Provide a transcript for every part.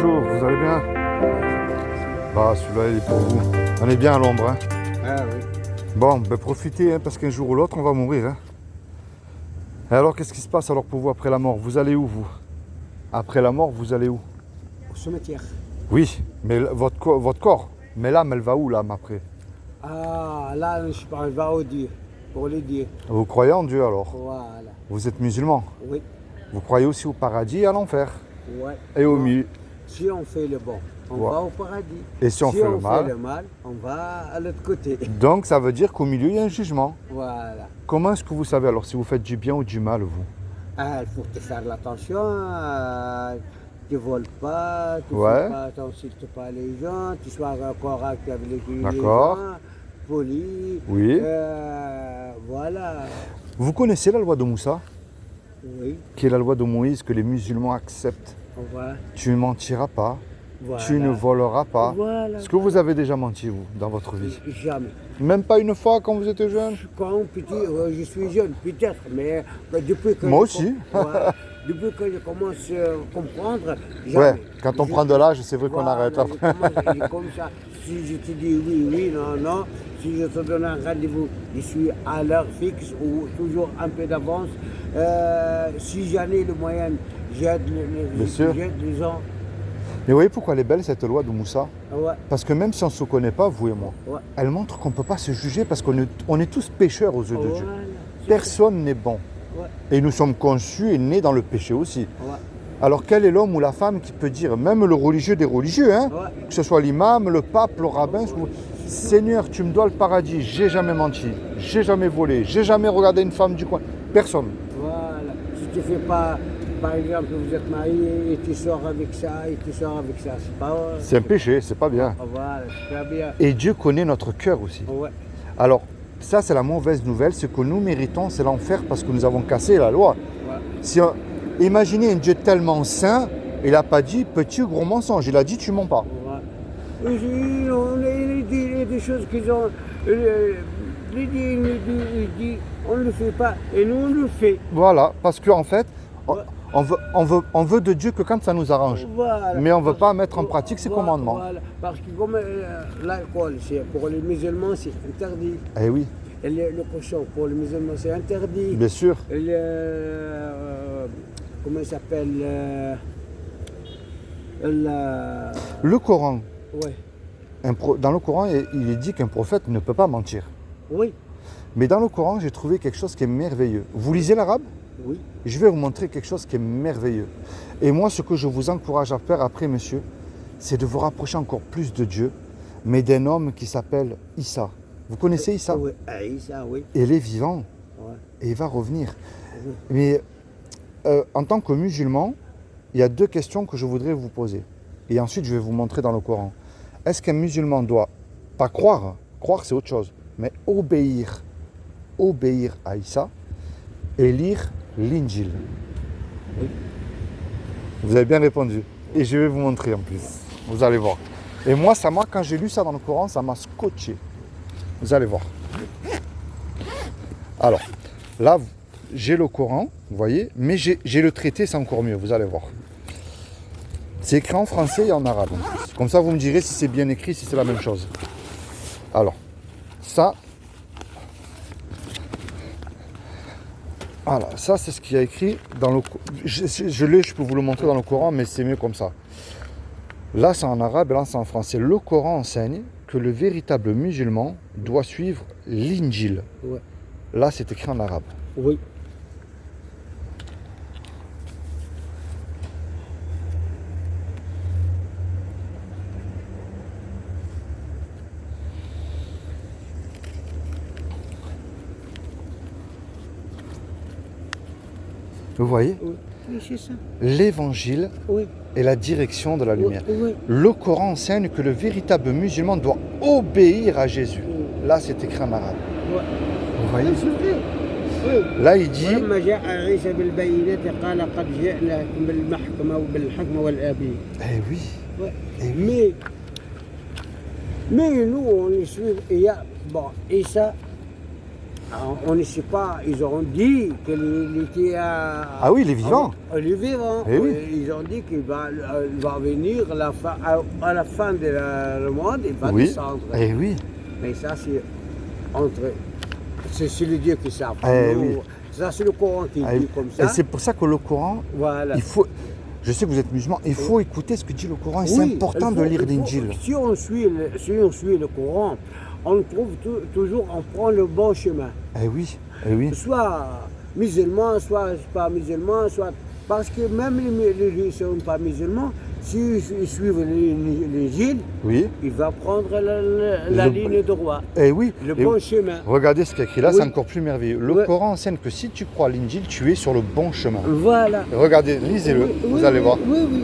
bonjour, vous allez bien? Bah celui-là il est pour vous. On est bien à l'ombre, hein. Ah oui. Bon, ben profitez, hein, parce qu'un jour ou l'autre on va mourir, hein. Et alors qu'est-ce qui se passe alors pour vous après la mort? Vous allez où vous? Après la mort, vous allez où? Au cimetière. Oui, mais votre corps. Mais l'âme, elle va où l'âme après? Ah, là, je parle, va au Dieu, pour le Dieu. Vous croyez en Dieu alors? Voilà. Vous êtes musulman? Oui. Vous croyez aussi au paradis et à l'enfer? Ouais. Et au milieu? Si on fait le bon, on Ouais. va au paradis. Et si on fait le mal? On va à l'autre côté. Donc ça veut dire qu'au milieu il y a un jugement. Voilà. Comment est-ce que vous savez alors si vous faites du bien ou du mal vous? Ah, il faut te faire l'attention. Tu voles pas, tu Ouais. fais pas, t'insultes pas les gens, tu sois correct avec les D'accord. gens, poli. Oui. Voilà. Vous connaissez la loi de Moussa, Oui. qui est la loi de Moïse que les musulmans acceptent? Voilà. Tu ne mentiras pas, Voilà. tu ne voleras pas. Voilà. Est-ce que vous avez déjà menti vous dans votre vie? Jamais. Même pas une fois quand vous étiez jeune? Quand petit, je suis jeune, peut-être, mais depuis que Moi aussi. Depuis que je commence à comprendre, jamais. Ouais, quand on prend de l'âge, c'est vrai qu'on Voilà, arrête après. je commence comme ça. Si je te dis oui, oui, non, non. Si je te donne un rendez-vous, je suis à l'heure fixe ou toujours un peu d'avance. Si j'en ai le moyen, j'aide les gens. Mais vous voyez pourquoi elle est belle cette loi de Moussa? Ouais, Parce que même si on ne se connaît pas, vous et moi, ouais. elle montre qu'on ne peut pas se juger parce on est tous pécheurs aux yeux de Dieu. Voilà, c'est Personne n'est bon. ça. Ouais, Et nous sommes conçus et nés dans le péché aussi. ouais, Alors quel est l'homme ou la femme qui peut dire, même le religieux des religieux, hein, ouais. que ce soit l'imam, le pape, le rabbin, Seigneur, tu me dois le paradis, j'ai jamais menti, j'ai jamais volé, j'ai jamais regardé une femme du coin. Personne. Voilà. Si tu fais pas, par exemple, vous êtes marié et tu sors avec ça et tu sors avec ça, c'est pas. C'est un péché, c'est pas bien. Voilà, c'est pas bien. Et Dieu connaît notre cœur aussi. Ouais. Alors, ça c'est la mauvaise nouvelle, ce que nous méritons, c'est l'enfer parce que nous avons cassé la loi. Ouais. Si imaginez un Dieu tellement saint, il n'a pas dit petit ou gros mensonge, il a dit tu mens pas. Ouais. Il y a des choses qu'ils ont. Il dit, on ne le fait pas et nous on le fait. Voilà, parce qu'en fait, Ouais. on veut de Dieu que quand ça nous arrange. Voilà. Mais on ne veut pas mettre en pratique ses Voilà, commandements. Voilà. Parce que comme l'alcool, pour les musulmans, c'est interdit. Eh oui, Et le cochon, pour les musulmans, c'est interdit. bien sûr. Comment il s'appelle Le Coran, Ouais. dans le Coran, il est dit qu'un prophète ne peut pas mentir. Oui, Mais dans le Coran, j'ai trouvé quelque chose qui est merveilleux. Vous lisez l'arabe? oui. Je vais vous montrer quelque chose qui est merveilleux. Et moi, ce que je vous encourage à faire après, monsieur, c'est de vous rapprocher encore plus de Dieu, mais d'un homme qui s'appelle Issa. Vous connaissez Issa? Oui, ça, oui. Il est vivant Ouais. et il va revenir. Oui. Mais en tant que musulman, il y a deux questions que je voudrais vous poser. Et ensuite, je vais vous montrer dans le Coran. Est-ce qu'un musulman doit, pas croire, croire c'est autre chose, mais obéir à Issa et lire l'Injil? Oui. Vous avez bien répondu. Et je vais vous montrer en plus. Vous allez voir. Et moi, quand j'ai lu ça dans le Coran, ça m'a scotché. Vous allez voir. Alors, là, j'ai le Coran, vous voyez, mais j'ai le traité, c'est encore mieux, vous allez voir. C'est écrit en français et en arabe en plus. Comme ça, vous me direz si c'est bien écrit, si c'est la même chose. Alors, ça... Voilà, ça c'est ce qu'il y a écrit dans le... je peux vous le montrer dans le Coran, mais c'est mieux comme ça. Là, c'est en arabe et là, c'est en français. Le Coran enseigne que le véritable musulman doit suivre l'Injil. Ouais. Là, c'est écrit en arabe. Oui. Vous voyez? Oui, oui, c'est ça. L'évangile Oui. est la direction de la lumière. Oui. Le Coran enseigne que le véritable musulman doit obéir à Jésus. Là, c'est écrit en arabe. Ouais. Vous voyez? C'est vrai. Oui. Là, il dit... ولما جاء عيسى بالبينات قال قد جئناكم بالمحكمة وبالحكمة والآبي. Eh oui. Ouais. Eh oui. Mais nous, on les suit. Il y a, bon, et ça, On ne sait pas, ils ont dit qu'il était Ah oui, il est vivant. Il est vivant. Eh oui. Ils ont dit qu'il va venir à la fin le monde, il va Oui. descendre. Eh oui. Mais ça, c'est entre. C'est le Dieu qui sait. Eh oui. Ça, c'est le Coran qui Ah, dit comme et ça. c'est pour ça que le Coran, Voilà. il faut. Je sais que vous êtes musulman, il faut écouter ce que dit le Coran. Et c'est Oui, important il de faut- lire il faut- l'Injil. Si on suit le Coran, on trouve toujours, on prend le bon chemin. Eh oui, eh oui. Soit musulman, soit pas musulman, soit. Parce que même les gens ne sont pas musulmans, s'ils suivent l'Injil, Oui. il va prendre la ligne droite, Eh oui. le Et bon chemin. regardez ce qui est écrit là, Oui. c'est encore plus merveilleux. Le Ouais. Coran enseigne que si tu crois à l'Injil, tu es sur le bon chemin. Voilà. Regardez, lisez-le, Oui, vous oui, allez oui, voir. Oui, oui.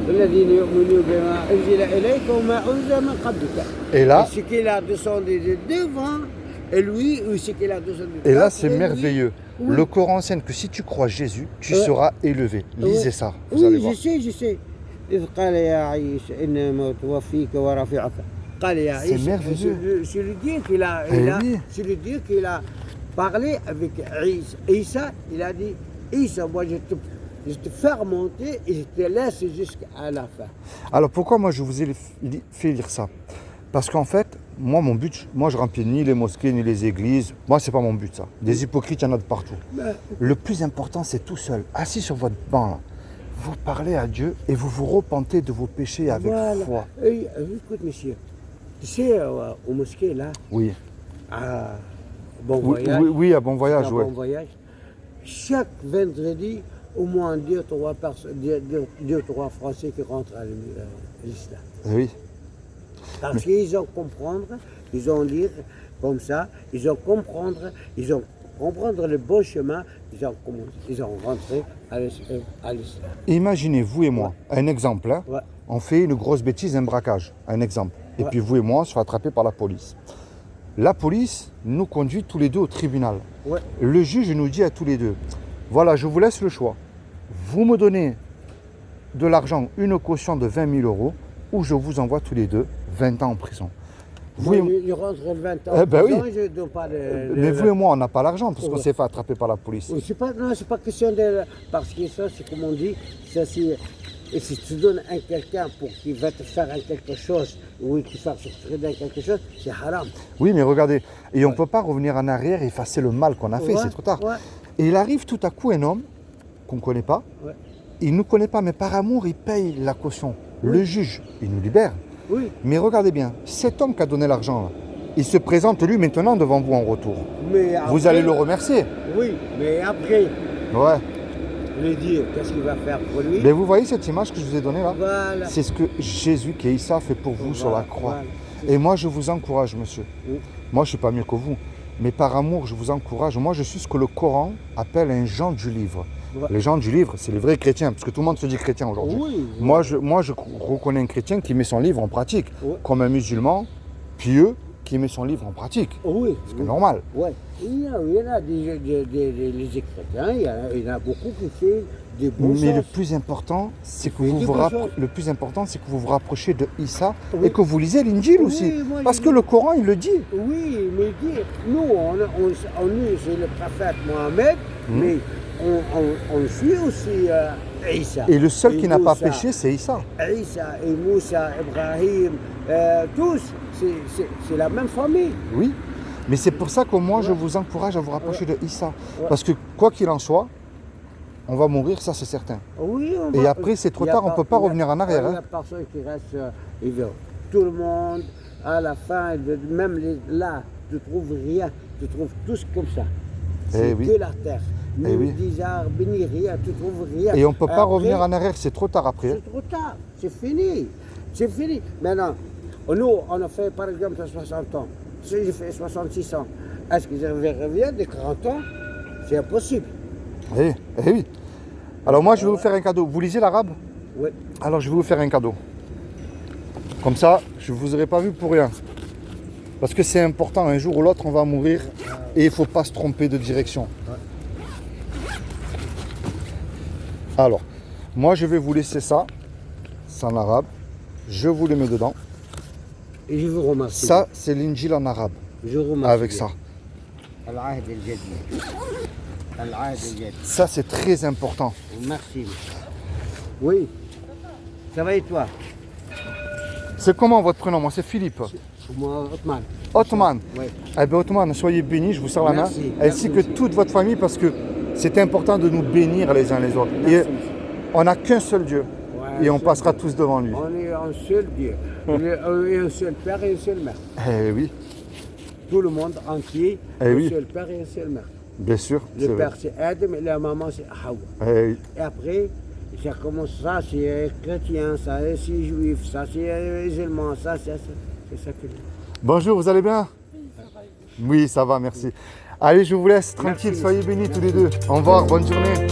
الذين يؤمنون بما أنزل إليك وما أنزل من قبلك. Et là, Ce qu'il a descendu de devant, et lui, ou ce qu'il a descendu de et là après, c'est lui. merveilleux. Oui. Le Coran enseigne que si tu crois Jésus, tu Ouais. seras élevé. Lisez Ouais. ça, vous allez Oui, voir. je sais. إذ قال يا عيسى إنما متوفيك ورافعك. قال يا C'est عيسى. merveilleux. C'est le Dieu qu'il a, Eh oui. c'est le Dieu qu'il a parlé avec Isa. Il a dit, Isa, moi je te fais remonter et je te laisse jusqu'à la fin. Alors pourquoi moi je vous ai fait lire ça? Parce qu'en fait, moi mon but, moi je remplis ni les mosquées ni les églises. Moi c'est pas mon but ça. Des hypocrites, il y en a de partout. Mais- Le plus important c'est tout seul, assis sur votre banc là. Vous parlez à Dieu et vous vous repentez de vos péchés avec Voilà. foi. Et, écoute, monsieur, tu sais, au mosquée, là, Oui. à Bon Oui, Voyage, oui, oui, à bon voyage, à ouais. Bon Voyage, chaque vendredi, au moins deux, trois Français qui rentrent à l'islam. Eh oui. Parce qu'ils ont comprendre, ils ont lire comme ça, ils ont comprendre le bon chemin, ils ont rentré à l'islam. Imaginez, vous et moi, un exemple, hein, Ouais. on fait une grosse bêtise, un braquage, un exemple. Et Ouais. puis vous et moi, on se fait attraper par la police. La police nous conduit tous les deux au tribunal. Ouais. Le juge nous dit à tous les deux, voilà, je vous laisse le choix. Vous me donnez de l'argent, une caution de 20 000 euros, ou je vous envoie tous les deux 20 ans en prison. Vous et- Moi, ils rentrent 20 ans. Eh ben oui. Je ne donne pas Mais vous et moi, on n'a pas l'argent parce qu'on Ouais. s'est fait attraper par la police. Oui, c'est pas question de. Parce que ça, c'est comme on dit, ça c'est. Et si tu donnes à quelqu'un pour qu'il va te faire quelque chose, ou qu'il fasse sortir d'un quelque chose, c'est haram. Oui, mais regardez, et on ne peut pas revenir en arrière et effacer le mal qu'on a fait, Ouais, c'est trop tard. ouais. Et il arrive tout à coup un homme qu'on ne connaît pas, Ouais. il ne nous connaît pas, mais par amour, il paye la caution. Le juge, il nous libère. Oui, Mais regardez bien, cet homme qui a donné l'argent, là, il se présente lui maintenant devant vous en retour. mais Vous après- allez le remercier. Oui, mais après, Ouais. le dire, qu'est-ce qu'il va faire pour lui? Mais vous voyez cette image que je vous ai donnée là? Voilà. C'est ce que Jésus, qui est Issa, fait pour vous sur la croix. Voilà. Et moi, je vous encourage, monsieur. Oui. Moi, je ne suis pas mieux que vous. Mais par amour, je vous encourage. Moi, je suis ce que le Coran appelle un gens du livre. Ouais. Les gens du livre, c'est les vrais chrétiens, parce que tout le monde se dit chrétien aujourd'hui. Oui. Moi, je reconnais un chrétien qui met son livre en pratique, Ouais. comme un musulman pieux qui met son livre en pratique. Oui. C'est normal. Ouais. Il y en a des chrétiens, il y en a beaucoup qui font des bons Mais le sens. plus important, c'est que Oui, vous des vous bonnes rappro- choses. le plus important, c'est que vous vous rapprochez de Issa Oui. et que vous lisez l'Injil Oui, aussi. moi, Parce je que lis. le Coran, il le dit. Oui, mais dire, nous, on c'est le prophète Mohamed, mais on suit aussi Isa. Et le seul qui n'a pas Moussa. péché, c'est Issa. Isa et Moussa, Ibrahim, tous, c'est la même famille. Oui. Mais c'est pour ça que moi, je vous encourage à vous rapprocher de Issa. Ouais. Parce que quoi qu'il en soit, on va mourir, ça c'est certain. Oui, Et après, c'est trop il y a tard, on peut pas il y a- revenir en arrière, Il n'y hein. a personne qui reste vivant. Tout le monde, à la fin, même là, tu ne trouves rien. Tu trouves tous comme ça. C'est oui. que la terre. Eh Ni oui. des arbres, ni rien, tu ne trouves rien. Et on ne peut pas Après, revenir en arrière, c'est trop tard après. C'est trop tard, c'est fini. C'est fini. Maintenant, nous, on a fait par exemple 60 ans. Si j'ai fait 66 ans, est-ce que je reviens de 40 ans? C'est impossible. Eh oui. Alors moi, je vais vous faire un cadeau. Vous lisez l'arabe? Oui. Alors je vais vous faire un cadeau. Comme ça, je ne vous aurai pas vu pour rien. Parce que c'est important, un jour ou l'autre, on va mourir et il ne faut pas se tromper de direction. Alors, moi je vais vous laisser ça, c'est en arabe. Je vous le mets dedans. Et je vous remercie. Ça, c'est l'Injil en arabe, je vous remercie. avec ça. العهد الجديد. العهد الجديد. Ça, c'est très important. Merci. Monsieur. Oui. Ça va et toi? C'est comment votre prénom? Moi, c'est Philippe. Moi, Othman. Othman. Oui. Eh bien, Othman, soyez bénis, je vous serre la main. Merci, Ainsi merci, que monsieur. toute votre famille, parce que c'est important de nous bénir les uns les autres. Merci, Et monsieur. on n'a qu'un seul Dieu. Ouais, Et on seul passera Dieu. tous devant lui. On est un seul Dieu. Et un seul Père et une seule Mère. Eh oui, Tout le monde entier, Eh un oui. seul Père et une seule Mère. bien sûr. Le c'est Père vrai. c'est Adam et la maman c'est Hawa. Eh oui. Et après, ça commence, ça c'est chrétien, ça c'est juif, ça c'est musulman, ça c'est ça. C'est ça que. Bonjour, vous allez bien? Oui, ça va, merci. Allez, je vous laisse tranquille, Merci, soyez monsieur. bénis tous les Merci. deux. Au revoir, bonne journée.